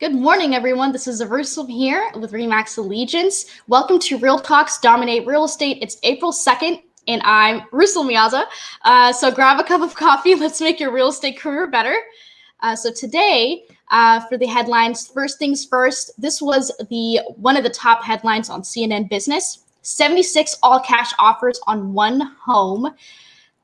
Good morning, everyone. This is Eyerusalem here with Remax Allegiance. Welcome to Real Talks Dominate Real Estate. It's April 2nd, and I'm Eyerusalem Meaza. So grab a cup of coffee. Let's make your real estate career better. So today, for the headlines, first things first, this was one of the top headlines on CNN Business. 76 all-cash offers on one home.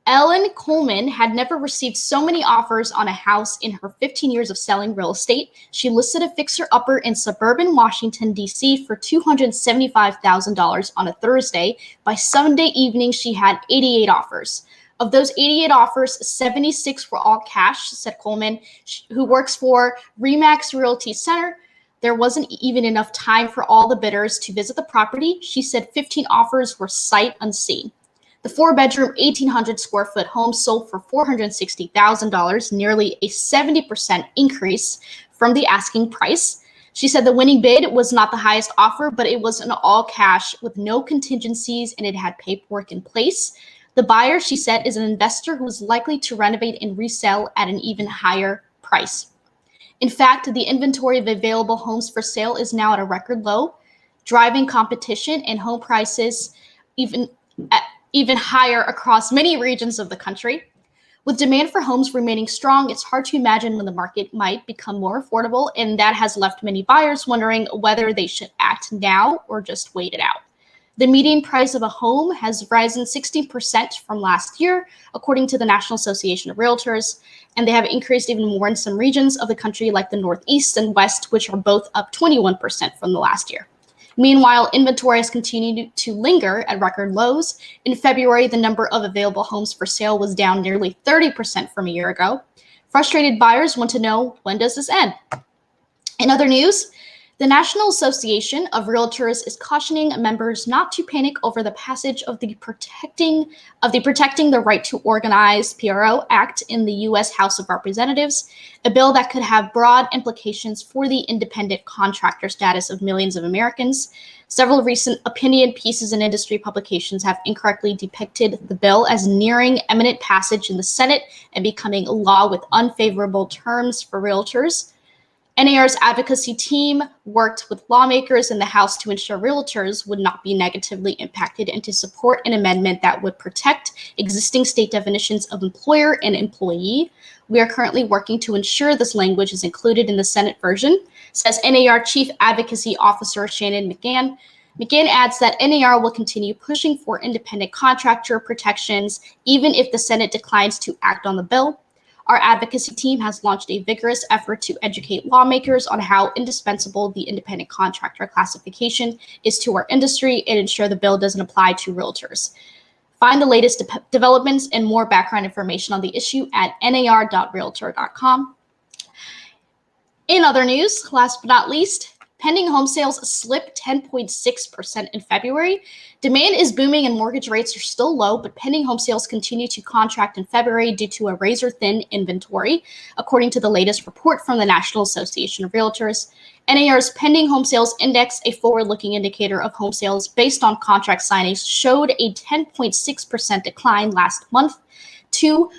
Ellen Coleman had never received so many offers on a house in her 15 years of selling real estate. She listed a fixer-upper in suburban Washington, D.C. for $275,000 on a Thursday. By Sunday evening, she had 88 offers. Of those 88 offers, 76 were all cash, said Coleman, who works for Remax Realty Center. There wasn't even enough time for all the bidders to visit the property. She said 15 offers were sight unseen. The four-bedroom, 1,800-square-foot home sold for $460,000, nearly a 70% increase from the asking price. She said the winning bid was not the highest offer, but it was an all-cash with no contingencies, and it had paperwork in place. The buyer, she said, is an investor who is likely to renovate and resell at an even higher price. In fact, the inventory of available homes for sale is now at a record low, driving competition and home prices even higher across many regions of the country. With demand for homes remaining strong, it's hard to imagine when the market might become more affordable, and that has left many buyers wondering whether they should act now or just wait it out. The median price of a home has risen 16% from last year, according to the National Association of Realtors, and they have increased even more in some regions of the country like the Northeast and West, which are both up 21% from the last year. Meanwhile, inventory has continued to linger at record lows. In February, the number of available homes for sale was down nearly 30% from a year ago. Frustrated buyers want to know, when does this end? In other news, the National Association of Realtors is cautioning members not to panic over the passage of the Protecting the Right to Organize (PRO) Act in the U.S. House of Representatives, a bill that could have broad implications for the independent contractor status of millions of Americans. Several recent opinion pieces in industry publications have incorrectly depicted the bill as nearing imminent passage in the Senate and becoming a law with unfavorable terms for realtors. NAR's advocacy team worked with lawmakers in the House to ensure realtors would not be negatively impacted and to support an amendment that would protect existing state definitions of employer and employee. We are currently working to ensure this language is included in the Senate version, says NAR Chief Advocacy Officer Shannon McGann. McGann adds that NAR will continue pushing for independent contractor protections, even if the Senate declines to act on the bill. Our advocacy team has launched a vigorous effort to educate lawmakers on how indispensable the independent contractor classification is to our industry and ensure the bill doesn't apply to realtors. Find the latest developments and more background information on the issue at nar.realtor.com. In other news, last but not least, pending home sales slipped 10.6% in February. Demand is booming and mortgage rates are still low, but pending home sales continue to contract in February due to a razor-thin inventory, according to the latest report from the National Association of Realtors. NAR's pending home sales index, a forward-looking indicator of home sales based on contract signings, showed a 10.6% decline last month to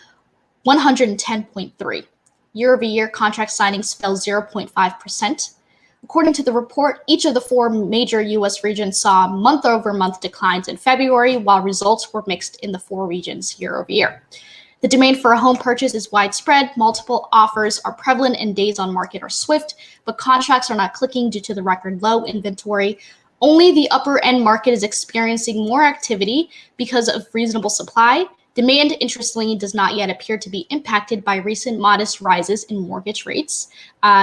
110.3. Year-over-year contract signings fell 0.5%. According to the report, each of the four major U.S. regions saw month-over-month declines in February, while results were mixed in the four regions year-over-year. The demand for a home purchase is widespread. Multiple offers are prevalent and days on market are swift, but contracts are not clicking due to the record low inventory. Only the upper-end market is experiencing more activity because of reasonable supply. Demand, interestingly, does not yet appear to be impacted by recent modest rises in mortgage rates.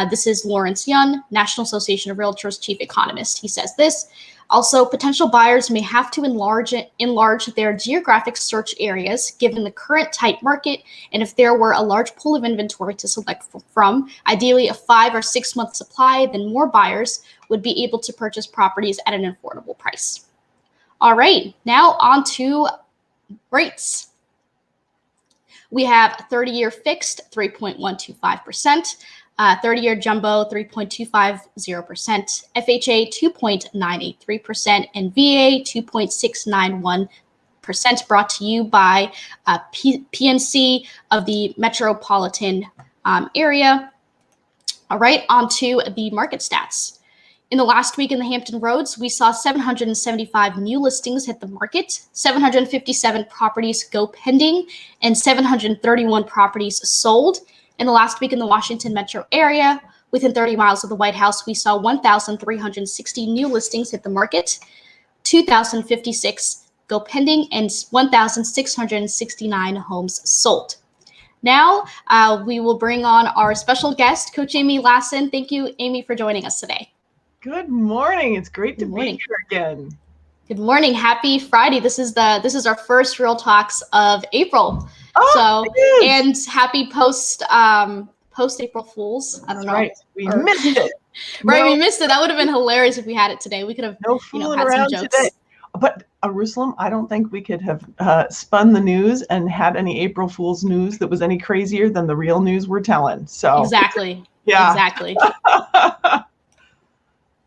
This is Lawrence Yun, National Association of Realtors chief economist. He says this. Also, potential buyers may have to enlarge their geographic search areas given the current tight market, and if there were a large pool of inventory to select from, ideally a 5 or 6 month supply, then more buyers would be able to purchase properties at an affordable price. All right, now on to rates. We have 30-year fixed, 3.125%, 30-year jumbo, 3.250%, FHA, 2.983%, and VA, 2.691%, brought to you by PNC of the metropolitan area. All right, on to the market stats. In the last week in the Hampton Roads, we saw 775 new listings hit the market, 757 properties go pending, and 731 properties sold. In the last week in the Washington metro area, within 30 miles of the White House, we saw 1,360 new listings hit the market, 2,056 go pending, and 1,669 homes sold. Now, we will bring on our special guest, Coach Amy Lassen. Thank you, Amy, for joining us today. Good morning. It's great to be here again. Good morning. Happy Friday. This is our first Real Talks of April. And happy post April Fools. I don't know. Right. We missed it. Right, we missed it. That would have been hilarious if we had it today. We could have had some jokes. Today. But Eyerusalem, I don't think we could have spun the news and had any April Fool's news that was any crazier than the real news we're telling. So exactly. Yeah. Exactly.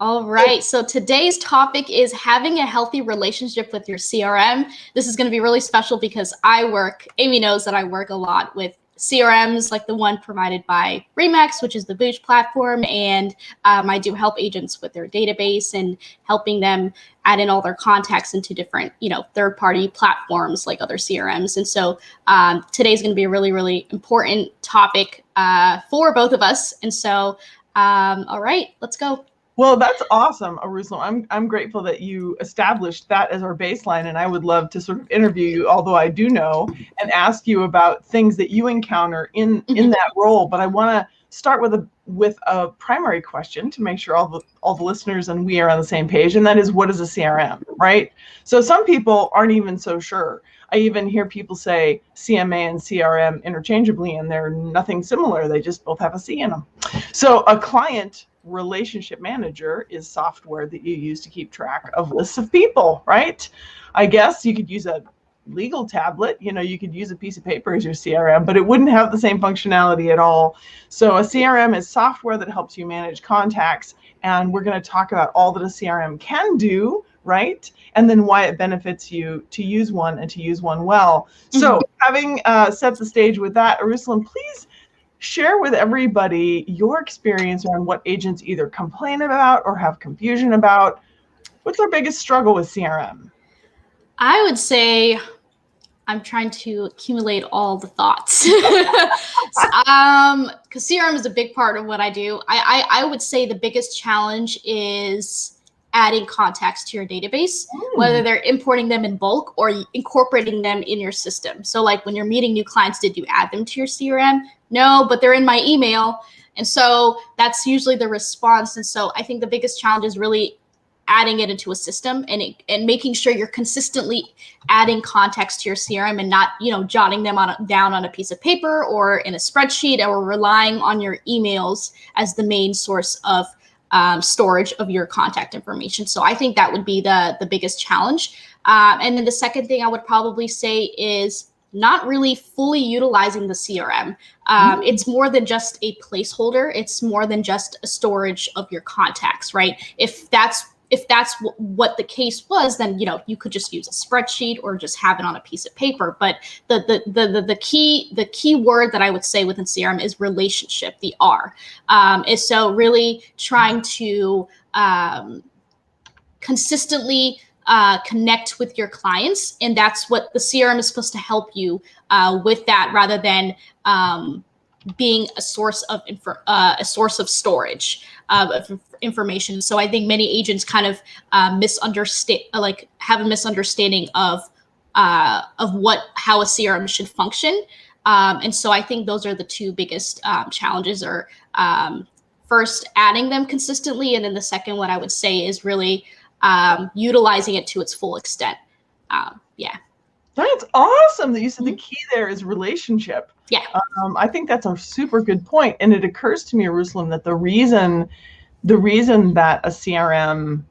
All right. So today's topic is having a healthy relationship with your CRM. This is going to be really special because Amy knows that I work a lot with CRMs like the one provided by Remax, which is the Booch platform. And I do help agents with their database and helping them add in all their contacts into different, third-party platforms like other CRMs. And so today's going to be a really, really important topic for both of us. And so, all right, let's go. Well, that's awesome, Eyerusalem. I'm grateful that you established that as our baseline, and I would love to sort of interview you, although I do know, and ask you about things that you encounter in that role. But I want to start with a primary question to make sure all the listeners and we are on the same page, and that is, what is a CRM, right? So some people aren't even so sure. I even hear people say CMA and CRM interchangeably, and they're nothing similar. They just both have a C in them. So a client relationship manager is software that you use to keep track of lists of people, right? I guess you could use a legal tablet, you could use a piece of paper as your CRM, but it wouldn't have the same functionality at all. So a CRM is software that helps you manage contacts, and we're going to talk about all that a CRM can do, right? And then why it benefits you to use one and to use one well. So having set the stage with that, Eyerusalem, please share with everybody your experience on what agents either complain about or have confusion about. What's their biggest struggle with CRM? I would say I'm trying to accumulate all the thoughts. Because CRM is a big part of what I do. I would say the biggest challenge is adding contacts to your database, whether they're importing them in bulk or incorporating them in your system. So like when you're meeting new clients, did you add them to your CRM? No, but they're in my email. And so that's usually the response. And so I think the biggest challenge is really adding it into a system and making sure you're consistently adding context to your CRM and not, jotting them down on a piece of paper or in a spreadsheet, or relying on your emails as the main source of storage of your contact information. So I think that would be the biggest challenge. And then the second thing I would probably say is not really fully utilizing the CRM. It's more than just a placeholder. It's more than just a storage of your contacts, right? If that's what the case was, then you could just use a spreadsheet or just have it on a piece of paper. But the key word that I would say within CRM is relationship. The R is so really trying to consistently connect with your clients, and that's what the CRM is supposed to help you with that, rather than being a source of storage of information. So I think many agents kind of have a misunderstanding of how a CRM should function. And so I think those are the two biggest challenges, are first adding them consistently, and then the second, what I would say, is really utilizing it to its full extent. That's awesome that you said the key there is relationship. Yeah. I think that's a super good point. And it occurs to me, Eyerusalem, that the reason that a CRM,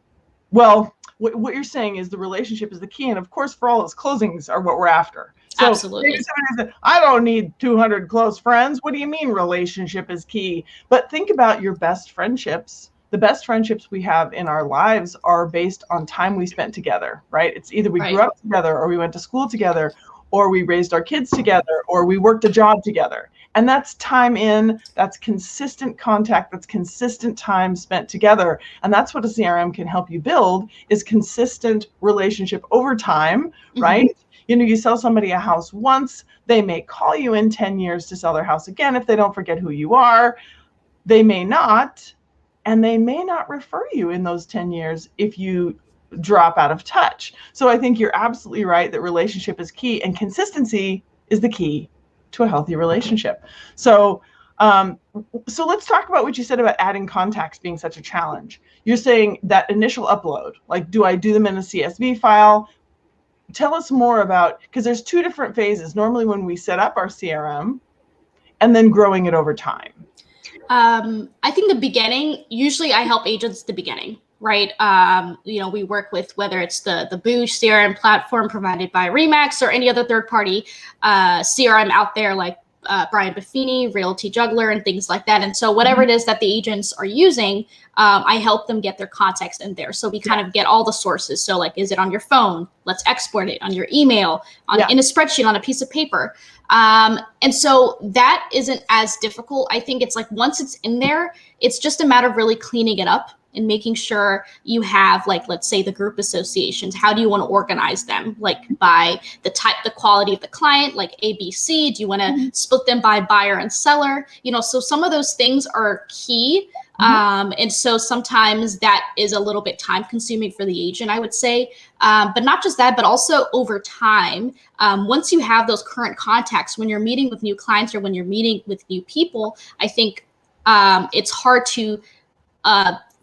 well, what you're saying is the relationship is the key. And of course, for all those closings are what we're after. So absolutely. Maybe somebody says, I don't need 200 close friends. What do you mean relationship is key? But think about your best friendships. The best friendships we have in our lives are based on time we spent together, right? It's either we grew up together, or we went to school together, or we raised our kids together, or we worked a job together. And that's time in, that's consistent contact, that's consistent time spent together. And that's what a CRM can help you build, is consistent relationship over time, right? You sell somebody a house once, they may call you in 10 years to sell their house again if they don't forget who you are. They may not, and they may not refer you in those 10 years if you drop out of touch. So I think you're absolutely right that relationship is key, and consistency is the key to a healthy relationship. So let's talk about what you said about adding contacts being such a challenge. You're saying that initial upload, like, do I do them in a CSV file? Tell us more about, because there's two different phases normally when we set up our CRM and then growing it over time. I think the beginning, usually I help agents at the beginning, right? We work with, whether it's the Boosh CRM platform provided by Remax or any other third-party CRM out there, like Brian Buffini, Realty Juggler, and things like that. And so whatever it is that the agents are using, I help them get their context in there. So we kind of get all the sources. So like, is it on your phone? Let's export it on your email, in a spreadsheet, on a piece of paper. And so that isn't as difficult. I think it's like, once it's in there, it's just a matter of really cleaning it up and making sure you have, like, let's say the group associations. How do you want to organize them? Like, by the type, the quality of the client, like A, B, C. Do you want to split them by buyer and seller? So some of those things are key. And so sometimes that is a little bit time consuming for the agent, I would say. But not just that, but also over time, once you have those current contacts, when you're meeting with new clients or when you're meeting with new people, I think it's hard to,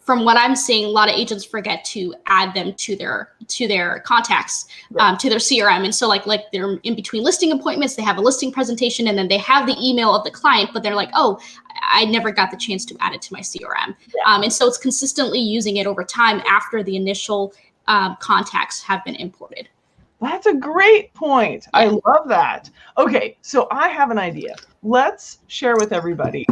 from what I'm seeing, a lot of agents forget to add them to their contacts, to their CRM. And so like they're in between listing appointments, they have a listing presentation, and then they have the email of the client, but they're like, oh, I never got the chance to add it to my CRM. And so it's consistently using it over time after the initial contacts have been imported. That's a great point. I love that. Okay, so I have an idea. Let's share with everybody,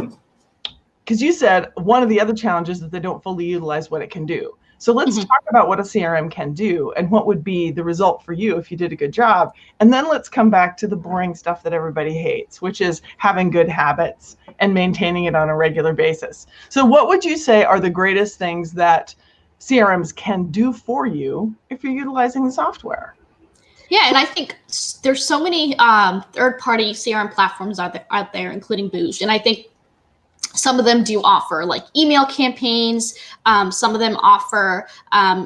because you said one of the other challenges is that they don't fully utilize what it can do. So let's talk about what a CRM can do and what would be the result for you if you did a good job. And then let's come back to the boring stuff that everybody hates, which is having good habits and maintaining it on a regular basis. So what would you say are the greatest things that CRMs can do for you if you're utilizing the software? Yeah, and I think there's so many third-party CRM platforms out there, including Boosh. And I think some of them do offer like email campaigns. Some of them offer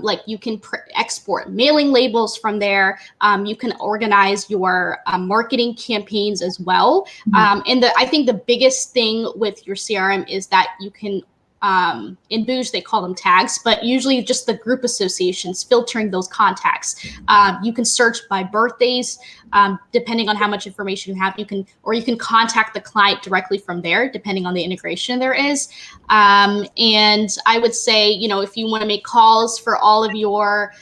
like you can export mailing labels from there. You can organize your marketing campaigns as well. And I think the biggest thing with your CRM is that you can, in Boosh, they call them tags, but usually just the group associations, filtering those contacts. You can search by birthdays, depending on how much information you have. You can contact the client directly from there, depending on the integration there is. And I would say, if you want to make calls for all of your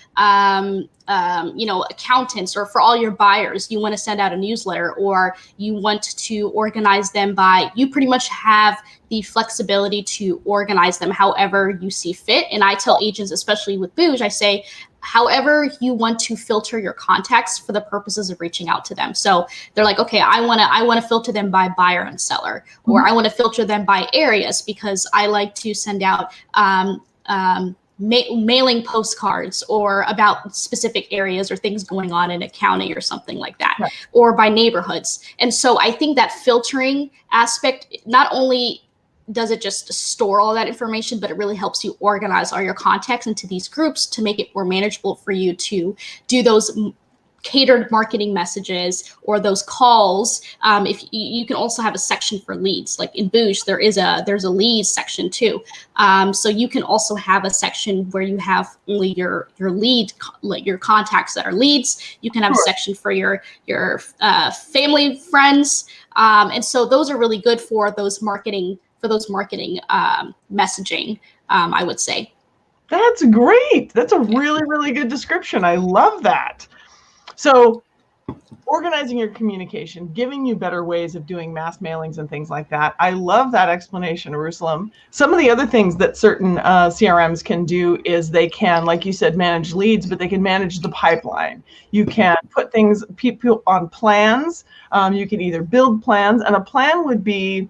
accountants, or for all your buyers, you want to send out a newsletter, or you want to organize them by, you pretty much have the flexibility to organize them however you see fit. And I tell agents, especially with Boosh, I say, however you want to filter your contacts for the purposes of reaching out to them. So they're like, okay, I want to filter them by buyer and seller, or I want to filter them by areas because I like to send out mailing postcards or about specific areas or things going on in a county or something like that, or by neighborhoods. And so I think that filtering aspect, not only does it just store all that information, but it really helps you organize all your contacts into these groups to make it more manageable for you to do those catered marketing messages or those calls. If you can also have a section for leads, like in Boosh, there's a leads section too. So you can also have a section where you have only your lead, like your contacts that are leads. You can have a section for your family, friends, and so those are really good for those marketing messaging. I would say. That's great. That's a really, really good description. I love that. So organizing your communication, giving you better ways of doing mass mailings and things like that. I love that explanation, Eyerusalem. Some of the other things that certain CRMs can do is they can, like you said, manage leads, but they can manage the pipeline. You can put people on plans. You can either build plans, and a plan would be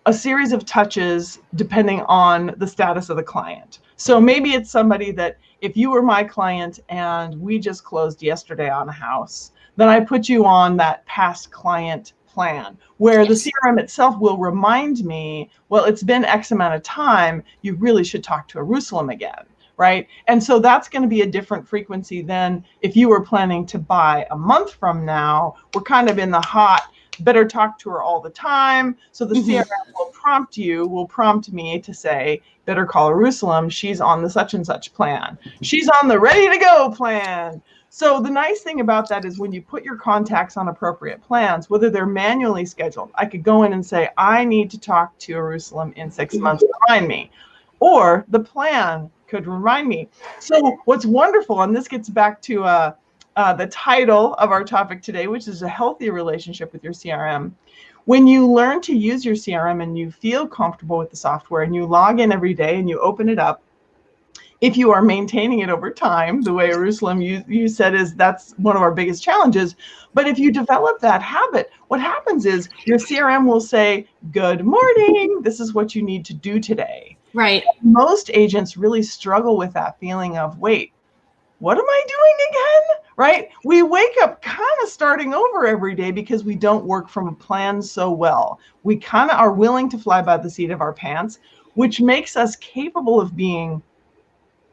a series of touches depending on the status of the client. So maybe it's somebody that, if you were my client and we just closed yesterday on a house, then I put you on that past client plan where the CRM itself will remind me, well, it's been X amount of time, you really should talk to Eyerusalem again, right? And so that's going to be a different frequency than if you were planning to buy a month from now. We're kind of in the hot, better talk to her all the time. So the CRM will prompt me to say, better call Eyerusalem. She's on the such and such plan. She's on the ready to go plan. So the nice thing about that is when you put your contacts on appropriate plans, whether they're manually scheduled, I could go in and say, I need to talk to Eyerusalem in 6 months, remind me. Or the plan could remind me. So what's wonderful, and this gets back to the title of our topic today, which is a healthy relationship with your CRM. When you learn to use your CRM and you feel comfortable with the software and you log in every day and you open it up, if you are maintaining it over time, the way Eyerusalem you said is that's one of our biggest challenges. But if you develop that habit, what happens is your CRM will say, good morning, this is what you need to do today. Right. Most agents really struggle with that feeling of, wait, what am I doing again? Right? We wake up kind of starting over every day because we don't work from a plan so well. We kind of are willing to fly by the seat of our pants, which makes us capable of being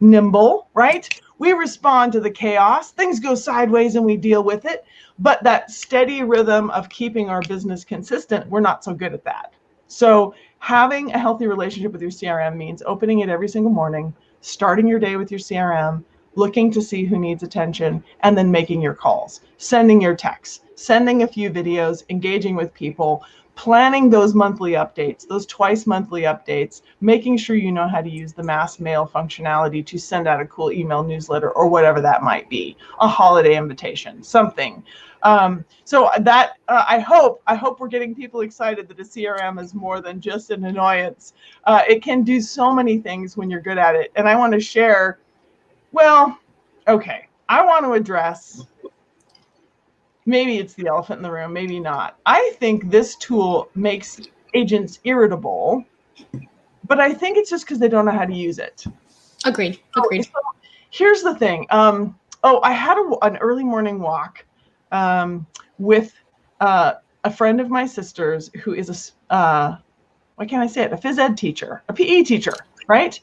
nimble, right? We respond to the chaos. Things go sideways and we deal with it. But that steady rhythm of keeping our business consistent, we're not so good at that. So having a healthy relationship with your CRM means opening it every single morning, starting your day with your CRM, looking to see who needs attention, and then making your calls, sending your texts, sending a few videos, engaging with people, planning those monthly updates, those twice monthly updates, making sure you know how to use the mass mail functionality to send out a cool email newsletter or whatever that might be, a holiday invitation, something. So that I hope we're getting people excited that a CRM is more than just an annoyance. It can do so many things when you're good at it. And I want to share, well, okay, I want to address, maybe it's the elephant in the room, maybe not. I think this tool makes agents irritable, but I think it's just because they don't know how to use it. Agreed. So here's the thing. I had an early morning walk with a friend of my sister's who is a phys ed teacher, a PE teacher, right?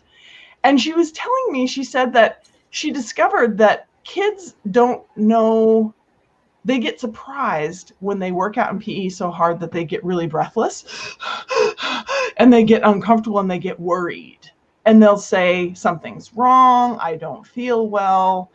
And she was telling me, she said that she discovered that kids don't know, they get surprised when they work out in PE so hard that they get really breathless and they get uncomfortable and they get worried. And they'll say, something's wrong, I don't feel well.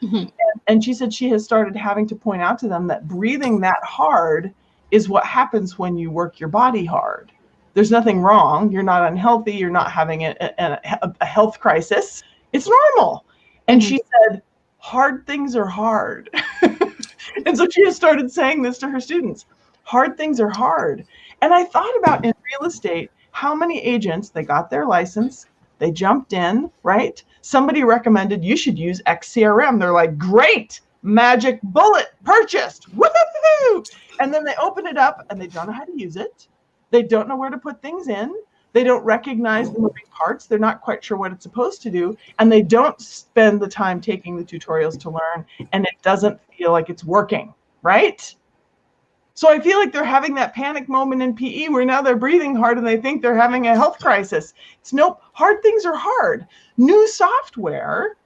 And she said she has started having to point out to them that breathing that hard is what happens when you work your body hard. There's nothing wrong. You're not unhealthy. You're not having a health crisis. It's normal. And she said, hard things are hard. And so she has started saying this to her students. Hard things are hard. And I thought about in real estate, how many agents, they got their license, they jumped in, right? Somebody recommended you should use XCRM. They're like, great, magic bullet, purchased, woohoo! And then they open it up and they don't know how to use it. They don't know where to put things in. They don't recognize the moving parts. They're not quite sure what it's supposed to do. And they don't spend the time taking the tutorials to learn. And it doesn't feel like it's working, right? So I feel like they're having that panic moment in PE where now they're breathing hard and they think they're having a health crisis. It's nope, hard things are hard. New software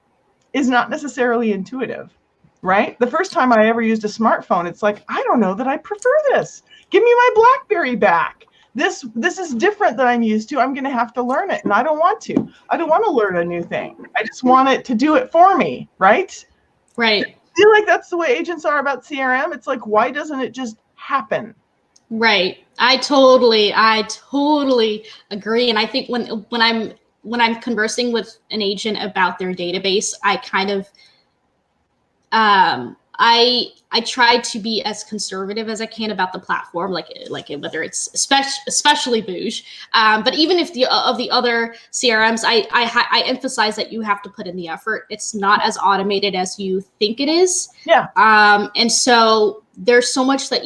is not necessarily intuitive, right? The first time I ever used a smartphone, it's like, I don't know that I prefer this. Give me my BlackBerry back. This is different than I'm used to. I'm going to have to learn it, and I don't want to. I don't want to learn a new thing. I just want it to do it for me, right? Right. I feel like that's the way agents are about CRM. It's like, why doesn't it just happen? Right. I totally agree. And I think when I'm conversing with an agent about their database, I kind of I try to be as conservative as I can about the platform, like whether it's especially Boosh, but even if the other CRMs, I emphasize that you have to put in the effort. It's not as automated as you think it is. Yeah. And so there's so much that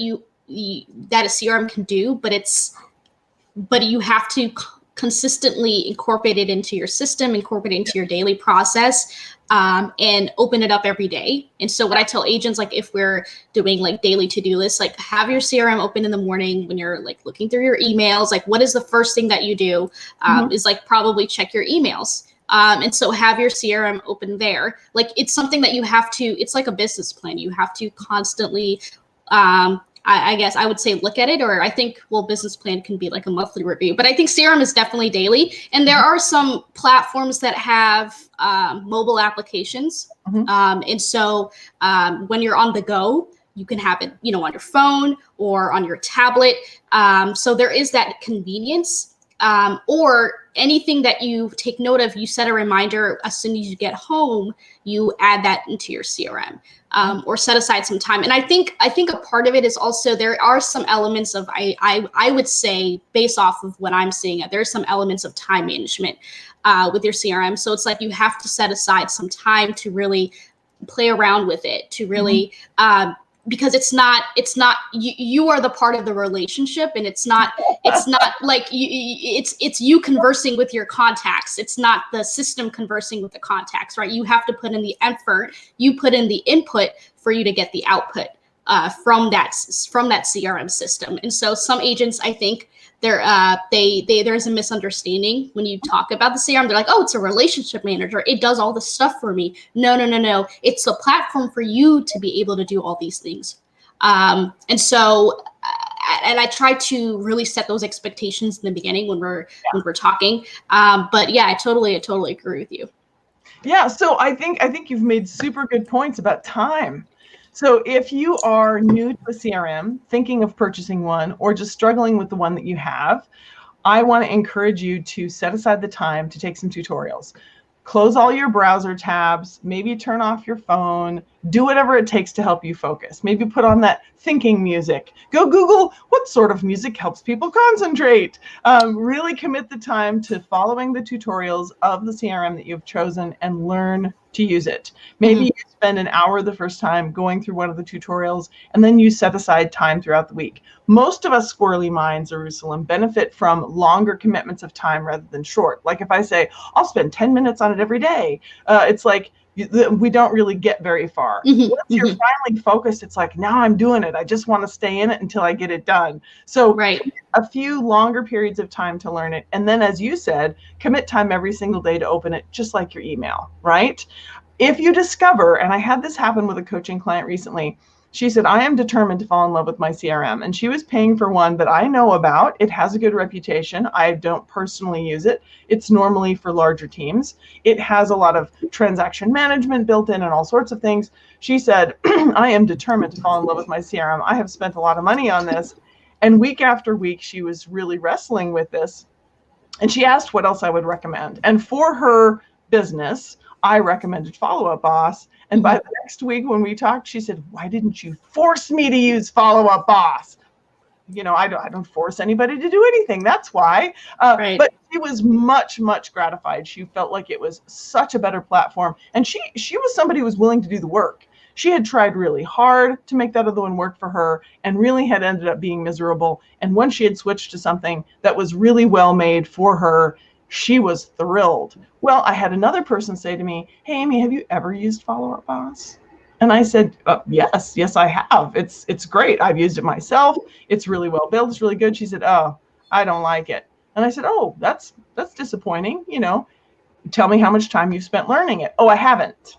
that a CRM can do, but you have to consistently incorporate it into your system, incorporate it into your daily process, and open it up every day. And so what I tell agents, like if we're doing like daily to-do lists, like have your CRM open in the morning when you're like looking through your emails. Like what is the first thing that you do? Is like probably check your emails. And so have your CRM open there. Like it's something that you have to, it's like a business plan. You have to constantly, I guess I would say look at it, or I think, well, business plan can be like a monthly review, but I think CRM is definitely daily. And there are some platforms that have mobile applications. And so when you're on the go, you can have it, on your phone or on your tablet. So there is that convenience. Or anything that you take note of, you set a reminder as soon as you get home, you add that into your CRM, or set aside some time. And I think a part of it is also there are some elements of I would say, based off of what I'm seeing, there's some elements of time management with your CRM. So it's like you have to set aside some time to really play around with it, to really because it's not you are the part of the relationship, and it's not like it's you conversing with your contacts. It's not the system conversing with the contacts, right? You have to put in the effort, you put in the input for you to get the output from that CRM system. And so some agents, I think there's a misunderstanding when you talk about the CRM. They're like, oh, it's a relationship manager. It does all this stuff for me. No. It's a platform for you to be able to do all these things. And so, and I try to really set those expectations in the beginning when we're talking. But yeah, I totally agree with you. Yeah. So I think you've made super good points about time. So if you are new to a CRM, thinking of purchasing one, or just struggling with the one that you have, I want to encourage you to set aside the time to take some tutorials. Close all your browser tabs, maybe turn off your phone, do whatever it takes to help you focus. Maybe put on that thinking music. Go Google what sort of music helps people concentrate. Really commit the time to following the tutorials of the CRM that you've chosen and learn to use it. Maybe you spend an hour the first time going through one of the tutorials, and then you set aside time throughout the week. Most of us squirrely minds, Eyerusalem, benefit from longer commitments of time rather than short. Like if I say, I'll spend 10 minutes on it every day, it's like we don't really get very far. Once you're finally focused, it's like, now I'm doing it. I just want to stay in it until I get it done. So a few longer periods of time to learn it. And then, as you said, commit time every single day to open it, just like your email, right? If you discover, and I had this happen with a coaching client recently, she said, I am determined to fall in love with my CRM. And she was paying for one that I know about. It has a good reputation. I don't personally use it. It's normally for larger teams. It has a lot of transaction management built in and all sorts of things. She said, I am determined to fall in love with my CRM. I have spent a lot of money on this. And week after week, she was really wrestling with this. And she asked what else I would recommend. And for her business, I recommended Follow Up Boss. And by the next week when we talked, she said, why didn't you force me to use Follow Up Boss? I don't force anybody to do anything. That's why. But she was much, much gratified. She felt like it was such a better platform. And she was somebody who was willing to do the work. She had tried really hard to make that other one work for her and really had ended up being miserable. And when she had switched to something that was really well made for her, she was thrilled. Well, I had another person say to me, hey, Amy, have you ever used Follow Up Boss? And I said, yes, I have. It's great. I've used it myself. It's really well built. It's really good. She said, oh, I don't like it. And I said, oh, that's disappointing. Tell me how much time you've spent learning it. Oh, I haven't.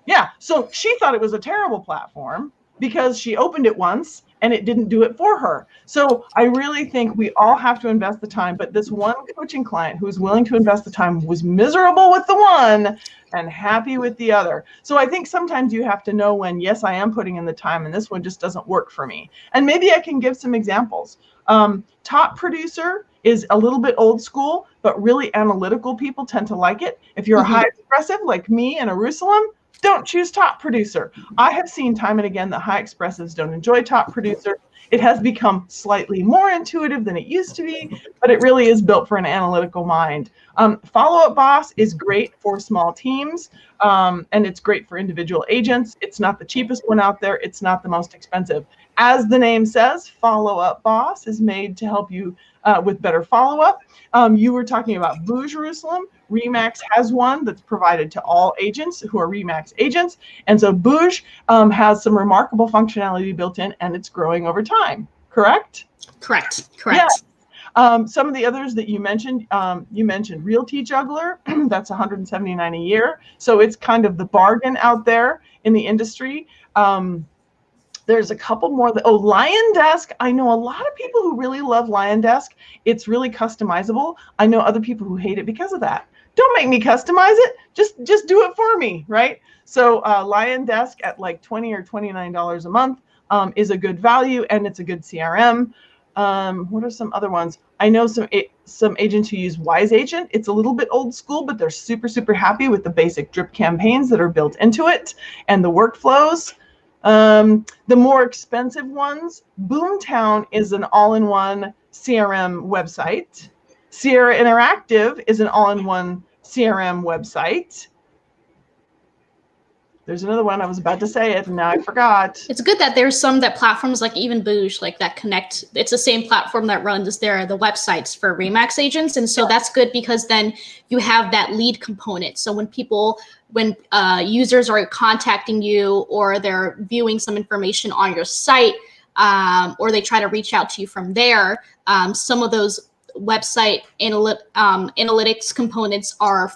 Yeah. So she thought it was a terrible platform because she opened it once and it didn't do it for her. So I really think we all have to invest the time. But this one coaching client who was willing to invest the time was miserable with the one and happy with the other. So I think sometimes you have to know when, yes, I am putting in the time and this one just doesn't work for me. And maybe I can give some examples. Top Producer is a little bit old school, but really analytical people tend to like it. If you're high expressive like me and Eyerusalem, don't choose top producer. I have seen time and again that high expressives don't enjoy top producer. It has become slightly more intuitive than it used to be, but it really is built for an analytical mind. Follow-up Boss is great for small teams, and it's great for individual agents. It's not the cheapest one out there. It's not the most expensive. As the name says, Follow-up Boss is made to help you with better follow-up. You were talking about Bouge, Jerusalem. Remax has one that's provided to all agents who are Remax agents. And so Bouge has some remarkable functionality built in, and it's growing over time, correct? Correct. Yeah. Some of the others that you mentioned Realty Juggler, that's $179 a year. So it's kind of the bargain out there in the industry. There's a couple more. Lion Desk. I know a lot of people who really love Lion Desk. It's really customizable. I know other people who hate it because of that. Don't make me customize it. Just do it for me, right? So Lion Desk at like $20 or $29 a month is a good value, and it's a good CRM. What are some other ones? I know some agents who use Wise Agent. It's a little bit old school, but they're super, super happy with the basic drip campaigns that are built into it and the workflows. The more expensive ones, Boomtown is an all-in-one CRM website. Sierra Interactive is an all-in-one CRM website. There's another one. I was about to say it, and now I forgot. It's good that there's some that platforms like even Bouge, like that connect. It's the same platform that runs the websites for Remax agents. And so that's good because then you have that lead component. So when users are contacting you or they're viewing some information on your site, or they try to reach out to you from there, some of those website analytics components are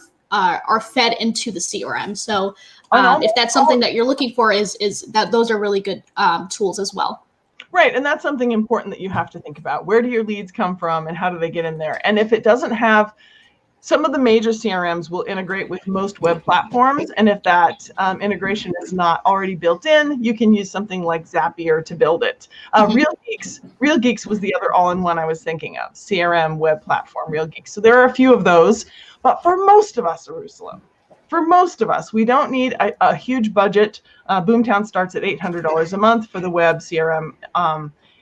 fed into the CRM. So if that's something that you're looking for, is that those are really good tools as well. Right, and that's something important that you have to think about. Where do your leads come from, and how do they get in there? And if it doesn't have, some of the major CRMs will integrate with most web platforms, and if that integration is not already built in, you can use something like Zapier to build it. Real Geeks was the other all-in-one I was thinking of, CRM web platform, Real Geeks. So there are a few of those, but for most of us, Eyerusalem, we don't need a huge budget. Boomtown starts at $800 a month for the web CRM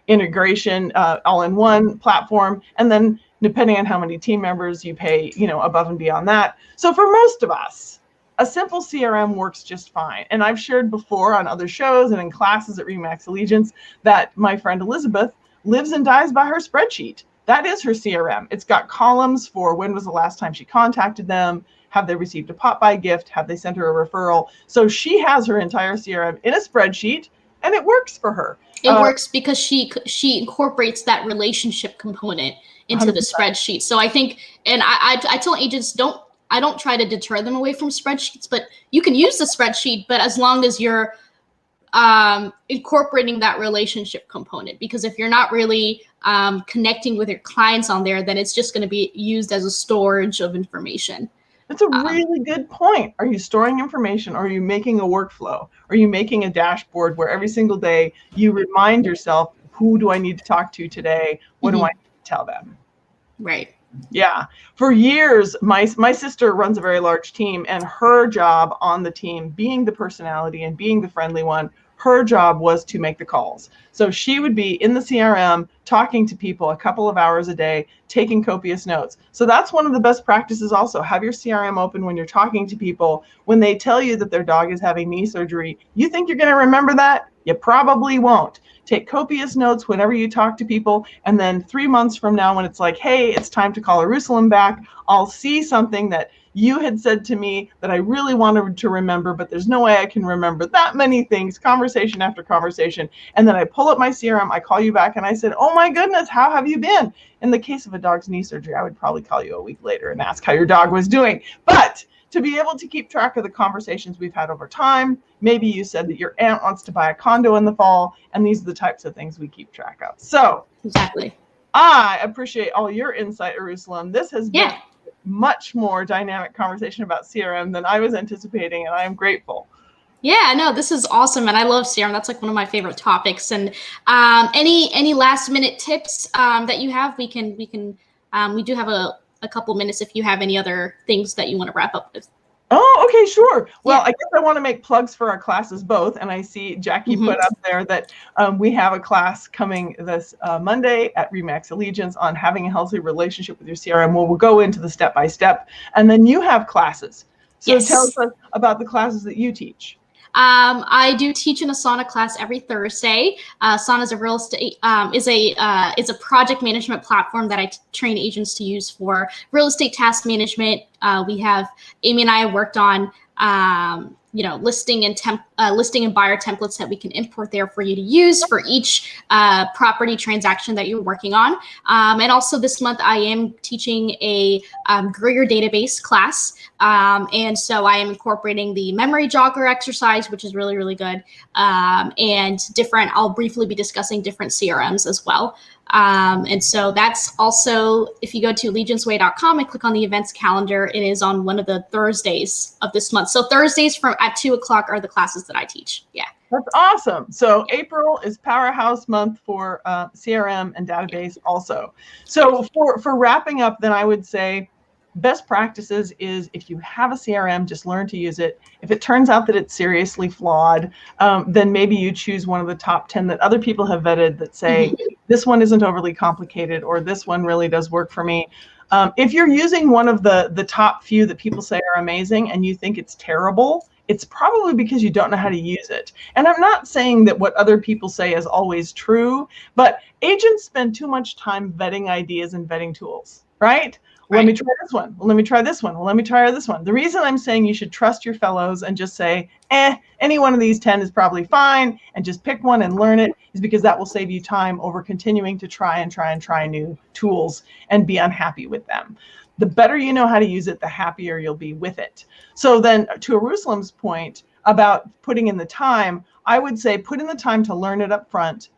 integration, all-in-one platform, and then depending on how many team members you pay, above and beyond that. So for most of us, a simple CRM works just fine. And I've shared before on other shows and in classes at Remax Allegiance that my friend Elizabeth lives and dies by her spreadsheet. That is her CRM. It's got columns for when was the last time she contacted them, have they received a pop-by gift, have they sent her a referral. So she has her entire CRM in a spreadsheet, and it works for her. It works because she incorporates that relationship component into 100%. The spreadsheet. So I think, and I tell agents, I don't try to deter them away from spreadsheets, but you can use the spreadsheet, but as long as you're incorporating that relationship component, because if you're not really connecting with your clients on there, then it's just going to be used as a storage of information. That's a really good point. Are you storing information? Or are you making a workflow? Are you making a dashboard where every single day you remind yourself, who do I need to talk to today? What do I need to tell them? Right. Yeah. For years, my sister runs a very large team, and her job on the team, being the personality and being the friendly one, her job was to make the calls. So she would be in the CRM talking to people a couple of hours a day, taking copious notes. So that's one of the best practices also. Have your CRM open when you're talking to people. When they tell you that their dog is having knee surgery, you think you're going to remember that? You probably won't. Take copious notes whenever you talk to people, and then 3 months from now when it's like, hey, it's time to call Eyerusalem back, I'll see something that you had said to me that I really wanted to remember, but there's no way I can remember that many things, conversation after conversation. And then I pull up my CRM, I call you back, and I said, oh my goodness, how have you been? In the case of a dog's knee surgery, I would probably call you a week later and ask how your dog was doing. But to be able to keep track of the conversations we've had over time, maybe you said that your aunt wants to buy a condo in the fall, and these are the types of things we keep track of. So exactly. I appreciate all your insight, Eyerusalem. This has been much more dynamic conversation about CRM than I was anticipating, and I am grateful. Yeah, no, this is awesome, and I love CRM. That's like one of my favorite topics. And any last minute tips that you have, we do have a couple minutes if you have any other things that you want to wrap up with. Oh, okay, sure. Well, I guess I want to make plugs for our classes both. And I see Jackie put up there that we have a class coming this Monday at Remax Allegiance on having a healthy relationship with your CRM. Well, we'll go into the step-by-step. And then you have classes. So tell us about the classes that you teach. I do teach in a Asana class every Thursday. Asana is a real estate is a project management platform that I train agents to use for real estate task management. We have Amy and I have worked on listing and buyer templates that we can import there for you to use for each property transaction that you're working on. And also this month I am teaching a grow your database class. And so I am incorporating the memory jogger exercise, which is really, really good. And I'll briefly be discussing different CRMs as well. And so that's also, if you go to allegianceway.com and click on the events calendar, it is on one of the Thursdays of this month. So Thursdays at 2:00 are the classes that I teach. Yeah. That's awesome. So April is Powerhouse month for CRM and database also. So for wrapping up, then I would say best practices is if you have a CRM, just learn to use it. If it turns out that it's seriously flawed, then maybe you choose one of the top 10 that other people have vetted that say, this one isn't overly complicated, or this one really does work for me. If you're using one of the top few that people say are amazing and you think it's terrible, it's probably because you don't know how to use it. And I'm not saying that what other people say is always true, but agents spend too much time vetting ideas and vetting tools, right? Let me try this one. Well, let me try this one. Well, let me try this one. The reason I'm saying you should trust your fellows and just say, any one of these 10 is probably fine, and just pick one and learn it, is because that will save you time over continuing to try new tools and be unhappy with them. The better you know how to use it, the happier you'll be with it. So then to Eyerusalem's point about putting in the time, I would say put in the time to learn it up front,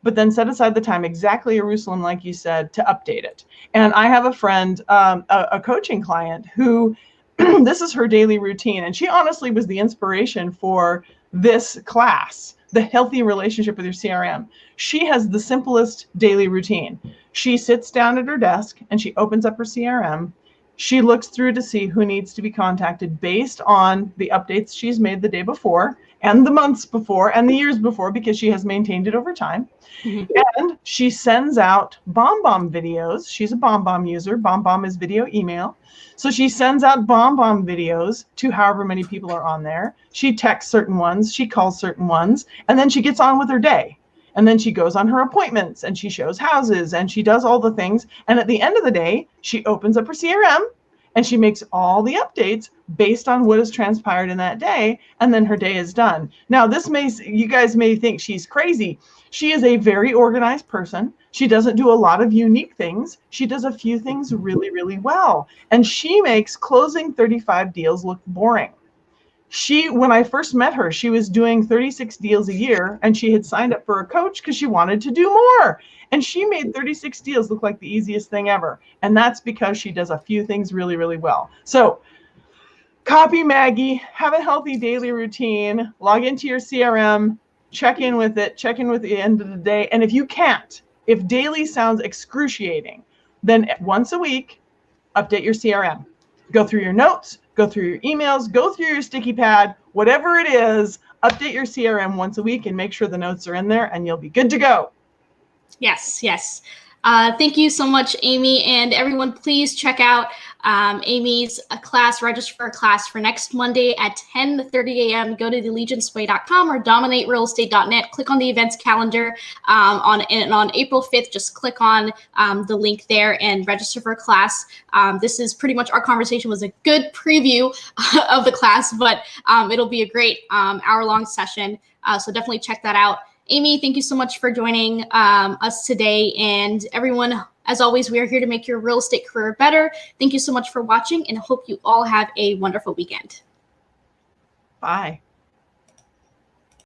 but then set aside the time, exactly, Eyerusalem, like you said, to update it. And I have a friend, a coaching client, who this is her daily routine. And she honestly was the inspiration for this class, the healthy relationship with your CRM. She has the simplest daily routine. She sits down at her desk and she opens up her CRM. She looks through to see who needs to be contacted based on the updates she's made the day before and the months before and the years before, because she has maintained it over time. And she sends out BombBomb videos. She's a BombBomb user. BombBomb is video email. So she sends out BombBomb videos to however many people are on there. She texts certain ones, she calls certain ones, and then she gets on with her day. And then she goes on her appointments and she shows houses and she does all the things. And at the end of the day, she opens up her CRM and she makes all the updates based on what has transpired in that day. And then her day is done. Now, you guys may think she's crazy. She is a very organized person. She doesn't do a lot of unique things. She does a few things really, really well. And she makes closing 35 deals look boring. When I first met her, she was doing 36 deals a year, and she had signed up for a coach because she wanted to do more. And she made 36 deals look like the easiest thing ever. And that's because she does a few things really, really well. So copy Maggie, have a healthy daily routine, log into your CRM, check in with it, check in with the end of the day. And if you can't, if daily sounds excruciating, then once a week, update your CRM. Go through your notes, go through your emails, go through your sticky pad, whatever it is, update your CRM once a week and make sure the notes are in there and you'll be good to go. Yes. Thank you so much, Amy. And everyone, please check out Amy's class, register for a class for next Monday at 10:30 a.m. Go to theallegianceway.com or dominaterealestate.net. Click on the events calendar on April 5th. Just click on the link there and register for a class. This is pretty much, our conversation was a good preview of the class, but it'll be a great hour-long session. So definitely check that out. Amy, thank you so much for joining us today. And everyone, as always, we are here to make your real estate career better. Thank you so much for watching, and I hope you all have a wonderful weekend. Bye.